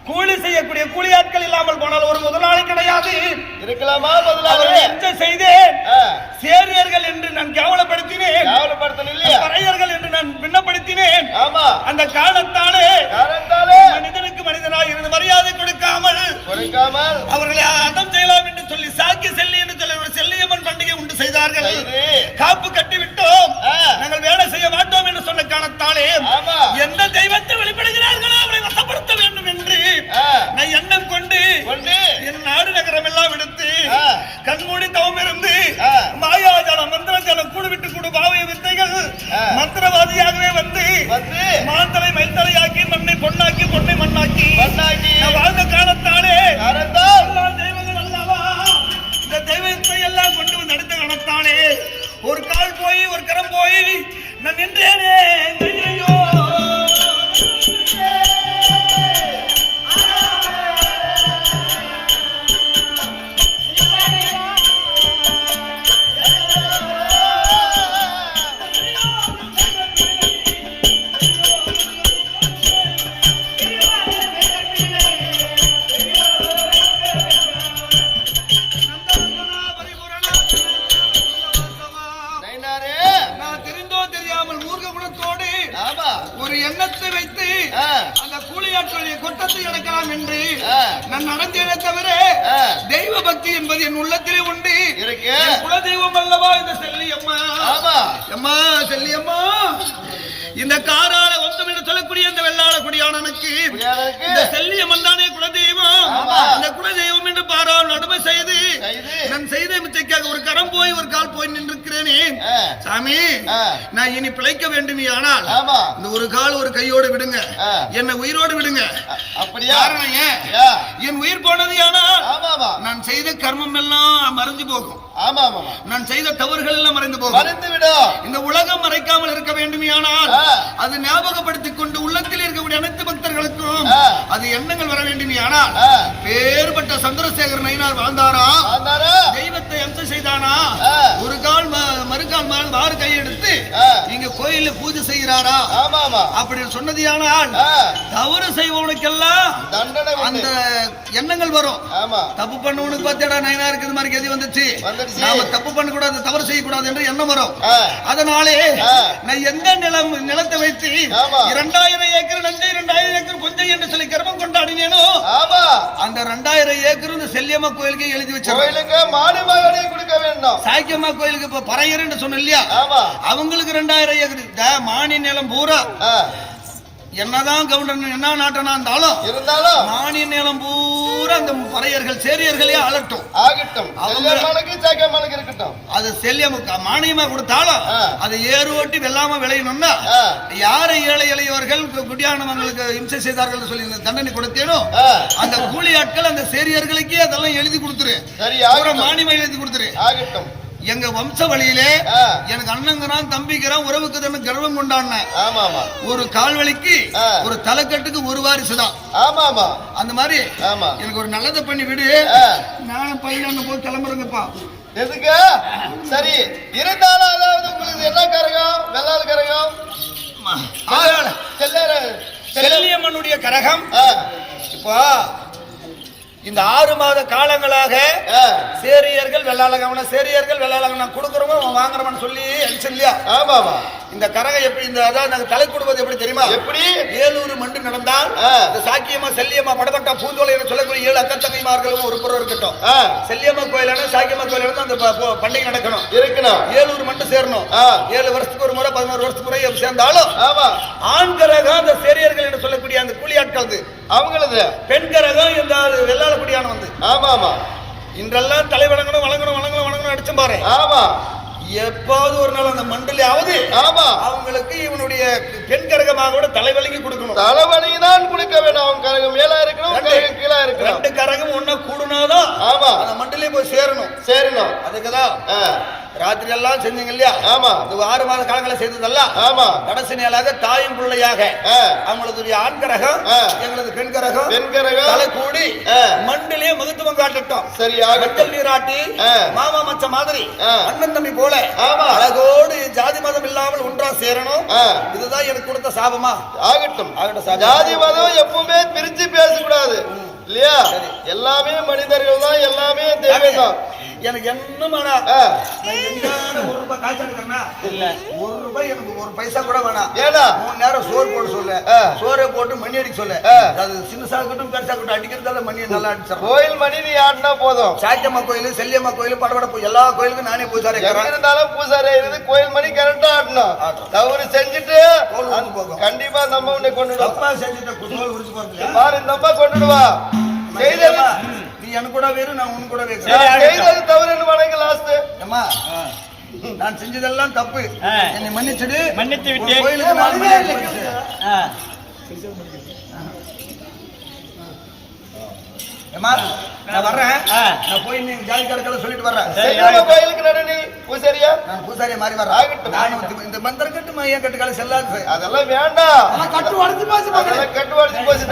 கூலி செய்யக்கூடிய கூலி ஆட்கள் இல்லாமல் போனால் ஒரு முதலாளி கிடையாது. இருக்கலாமா முதலாளி? செய்தேன். சேரியர்கள் என்று நான் கேவலப்படுத்தினேன். பறையர்கள் என்று நான் பின்னப்படுத்தினேன். அந்த காலத்தாலே மனிதனுக்கு மனிதனாக இருந்து மரியாதை கொடுக்காமல் அவர்களை அடம் செய்யலாம் என்று சொல்லி சாக்கி செல்லி என்று சொல்லி ஒரு செல்லியம்மன் பண்டிகை உண்டு செய்தார்கள். காப்பு கட்டிவிட்டோம், நாங்கள் வேலை செய்ய மாட்டோம் என்று சொன்ன காலத்தாலே எந்த தெய்வத்தை வெளிப்படுகிறார்களோ அவரை வசப்படுத்த வேண்டும் என்று நான் எண்ணம் கொண்டு என் நாடு நகரம் எல்லாம் எடுத்து கண்மூடி தவம் இருந்து மாயாஜாலம் மந்திரஜாலம் கூடு விட்டு கூடு பாவைய வித்தைகள் மந்திரவாதியாகவே வந்து மாந்தலை மைத்தலையாக்கி மண்ணை பொன்னாக்கி பொண்ணை மண்ணாக்கி வாழ்ந்த காலத்தாலே தெய்வங்கள் அல்லவா இந்த தெய்வத்தை எல்லாம் கொண்டு வந்து அடுத்த காலத்தாலே ஒரு கால் போய் ஒரு கரம் போய் நான் நின்றேனே. ஒரு எண்ணத்தை வைத்து அந்த கூலியாட்களுடைய கொட்டத்தை அடக்கலாம் என்று நான் நடந்தேனே தவிர தெய்வ பக்தி என்பது என் உள்ளத்திலே உண்டு. குல தெய்வம் அல்லவா இந்த செல்லியம்மா. அம்மா செல்லியம்மா, இந்த காரால வந்தம் என்று சொல்லக்கூடிய இந்த வெள்ளாள குடியானனுக்கு இந்த செல்லியம்மன் தானே குலதெய்வம். இந்த குலதெய்வம் என்று பாரால் நடுமை செய்து நான் செய்த மிச்சைக்காக ஒரு கரம் போய் ஒரு கால் போய் நின்றிருக்கிறேனே சாமி, நான் இனி பிழைக்க வேண்டும். ஆனால் இந்த ஒரு கால் ஒரு கையோடு விடுங்க, என்னை உயிரோடு விடுங்க. அப்படியா? என் உயிர் போனது ஆனால் நான் செய்த கர்மம் எல்லாம் மறைஞ்சு போகும். நான் செய்த தவறுகள் எல்லாம் மறைந்து போகும். இந்த உலகம் மறைக்காமல் இருக்க வேண்டும். ஆனால் அது ஞாபகப்படுத்திக் கொண்டு உள்ளத்தில் இருக்கக்கூடிய அனைத்து பக்தர்களுக்கும் அது எண்ணங்கள் வர வேண்டும். ஆனால் பேர்பட்ட சந்திரசேகர் நயினார் வாழ்ந்தாரா? தெய்வத்தை அம்சம் செய்தானா? ஒரு கால் மறுகால் மாறு கையெடுத்து நீங்க கோயில பூஜை செய்கிறாரா? அப்படி சொன்னது. ஆனால் தவறு செய்வவனுக்கெல்லாம் அந்த எண்ணங்கள் வரும். தப்பு பண்ணவனுக்கு பார்த்தா நயினாருக்கு இது மாதிரி கதி வந்துச்சு, நாம தப்பு பண்ண கூடாது, தவறு செய்யக்கூடாது என்று எண்ணம் வரும். அதனாலே நான் எந்த நிலத்தை வைத்து 2000 ஏக்கர் நஞ்சை 2000 ஏக்கர் கொஞ்சம் என்று சொல்லி கர்மம் கொண்டாடினேனோ அந்த 2000 ஏக்கர் இந்த செல்லியம்மா கோயிலுக்கு எழுதி வச்சிருக்கேன். சாக்கியம்மா கோயிலுக்கு இப்ப பறையர் என்று சொன்ன இல்லையா, அவங்களுக்கு 2000 ஏக்கர் மானி நிலம் பூரா என்னதான் கவுண்டர் என்ன நாட்டனா இருந்தாலும் மானிய நிலம் பூரா அந்த பறையர்கள் சேரியர்களே அலட்டும் அது செல்லியமுக்கு மானியமா கொடுத்தாலும் அது ஏறு ஓட்டி வெள்ளாம விளையணும்னா யாரை ஏழை எளியவர்கள் குடியானவங்களுக்கு இம்சை செய்தார்கள் சொல்லி தண்டனை கொடுத்தேனோ அந்த கூலி ஆட்கள் அந்த சேரியர்களுக்கே அதெல்லாம் எழுதி கொடுத்துரு, மானியமா எழுதி கொடுத்துரு. எங்க வம்ச வழியிலே எனக்கு அண்ணங்கிறான் தம்பிக்கிறான் உறவுக்கு தானே கர்வம் கொண்டாடின. ஒரு கால்வழிக்கு ஒரு தலைக்கட்டுக்கு ஒரு வாரிசு தான். அந்த மாதிரி எனக்கு ஒரு நல்லதை பண்ணி விடு, நானும் பையன் போய் கிளம்புறேங்கப்பா. எதுக்கு? சரி இருந்தாலும் அதாவது உங்களுக்கு என்ன கரகம்? வெள்ளாள கரகம், செல்லியம்மனுடைய கரகம். இப்போ இந்த 6 மாத காலங்களாக சேரியர்கள் வெள்ளாளகவன கொடுக்குறவங்க வாங்குறவன் சொல்லி அடிச்சு இல்லையா? இந்த கரகம் எப்படி இந்த அதாவது தலை கொடுப்பது எப்படி தெரியுமா? எப்படி 7 மண்டு நடந்தால் இந்த சாக்கியம்மா செல்லியம்மா படப்பட்டா பூந்தோலை சொல்லக்கூடிய 7 அக்கா தங்கைமார்களும் ஒரு புறம் இருக்கட்டும். செல்லியம்மா கோயிலான சாக்கியம்மா கோயில அந்த பண்டிகை இருக்கணும். 7 மண்டு சேரணும். 7 வருஷத்துக்கு ஒரு முறை 11 வருஷத்துக்கு முறை சேர்ந்தாலும் ஆண் கரகம் அந்த சேரியர்கள் என்று சொல்லக்கூடிய அந்த கூலி ஆட்கள் அவங்களது, பெண் கரகம் இந்த வெள்ளாள குடியான வந்து இன்றெல்லாம் தலை வணங்கணும் அடிச்சும் பாரு. எப்பாவது ஒரு நாள் அந்த மண்டலியாவது அவங்களுக்கு இவனுடைய பெண் கரகமாக கூட தலைவலிக்கு கொடுக்கணும். தலைவலிக்கு தான் கொடுக்க வேணும். அவங்க கரகம் மேலா இருக்கணும், கீழே இருக்கணும். 2 கரகம் ஒன்னா கூடுனாதான் அந்த மண்டலி போய் சேரணும். அதுக்குதான் ராத்திரி எல்லாம் செஞ்சீங்க இல்லையா? ஆமா. இந்த 6 மாத காலங்களை செய்ததல்ல. ஆமா. கடைசி நாளாக தாயும் பிள்ளையாக அவங்களது ஆண் கரகம் எங்களது பெண் கரகம் தலை கூடி மண்டிலே மகத்துவம் காட்டட்டும். சரியா? மஞ்சள் நீராட்டி மாமா மச்ச மாதிரி அண்ணன் தம்பி போல அழகோடு ஜாதி மதம் இல்லாமல் ஒன்றா சேரணும். இதுதான் எனக்கு கொடுத்த சாபமா? ஆகட்டும். ஜாதி மதம் எப்பவுமே பிரிச்சு பேசக்கூடாது இல்லையா? எல்லாமே மனிதர்கள் தான், எல்லாமே தெய்வம் தான். எனக்கு என்ன ஒரு ரூபாய் காய்ச்சல் எடுக்கிறேன்னா இல்ல, 1 ரூபாய் எனக்கு 1 பைசா கூட வேணாம். ஏடா 3 நேரம் சோறு போட்டு சொல்லு, சோறை போட்டு மணி அடிக்க சொல்லு. அது சின்ன சாக்கட்டும் பெருசா கட்டும் அடிக்கிறதால மணி நல்லா அடிச்சா கோயில் மணி நீ ஆடினா போதும். சாக்கியம்மா கோயில், செல்லியம்மா கோயில், படபட எல்லா கோயிலுக்கும் நானே பூசாரி இருந்தாலும் பூசாரி இருந்து கோயில் மணி கரெக்டா ஆடணும். தவறு செஞ்சுட்டு போகும். கண்டிப்பா நம்ம உன்னை கொண்டுடுவா. தப்பா செஞ்சுட்டு தோல் உரிச்சு போறது பாரு, இந்த அம்மா கொண்டுடுவா. நீ எனக்கு கூட வேறு, நான் உன் கூட வேறு. செய்தது தவறு என்ன வணங்க லாஸ்ட். அம்மா நான் செஞ்சதெல்லாம் தப்பு, என்னை மன்னிச்சுடு. மன்னித்து விட்டு கோயிலுக்கு நான் அம்மா நான் வர்றேன். நான் போய் நீங்க ஜாதி கணக்கெல்லாம் சொல்லிட்டு வர்றேன். கோயிலுக்கு நடனி பூசாரியா? நான் பூசாரியா மாறி வர்றேன். நான் இந்த மந்திரம் கட்டு மையம் கட்டுக்கால செல்லாது. அதெல்லாம் வேண்டாம். கட்டு உடச்சு போச்சு, கட்டு உடச்சு போச்சு.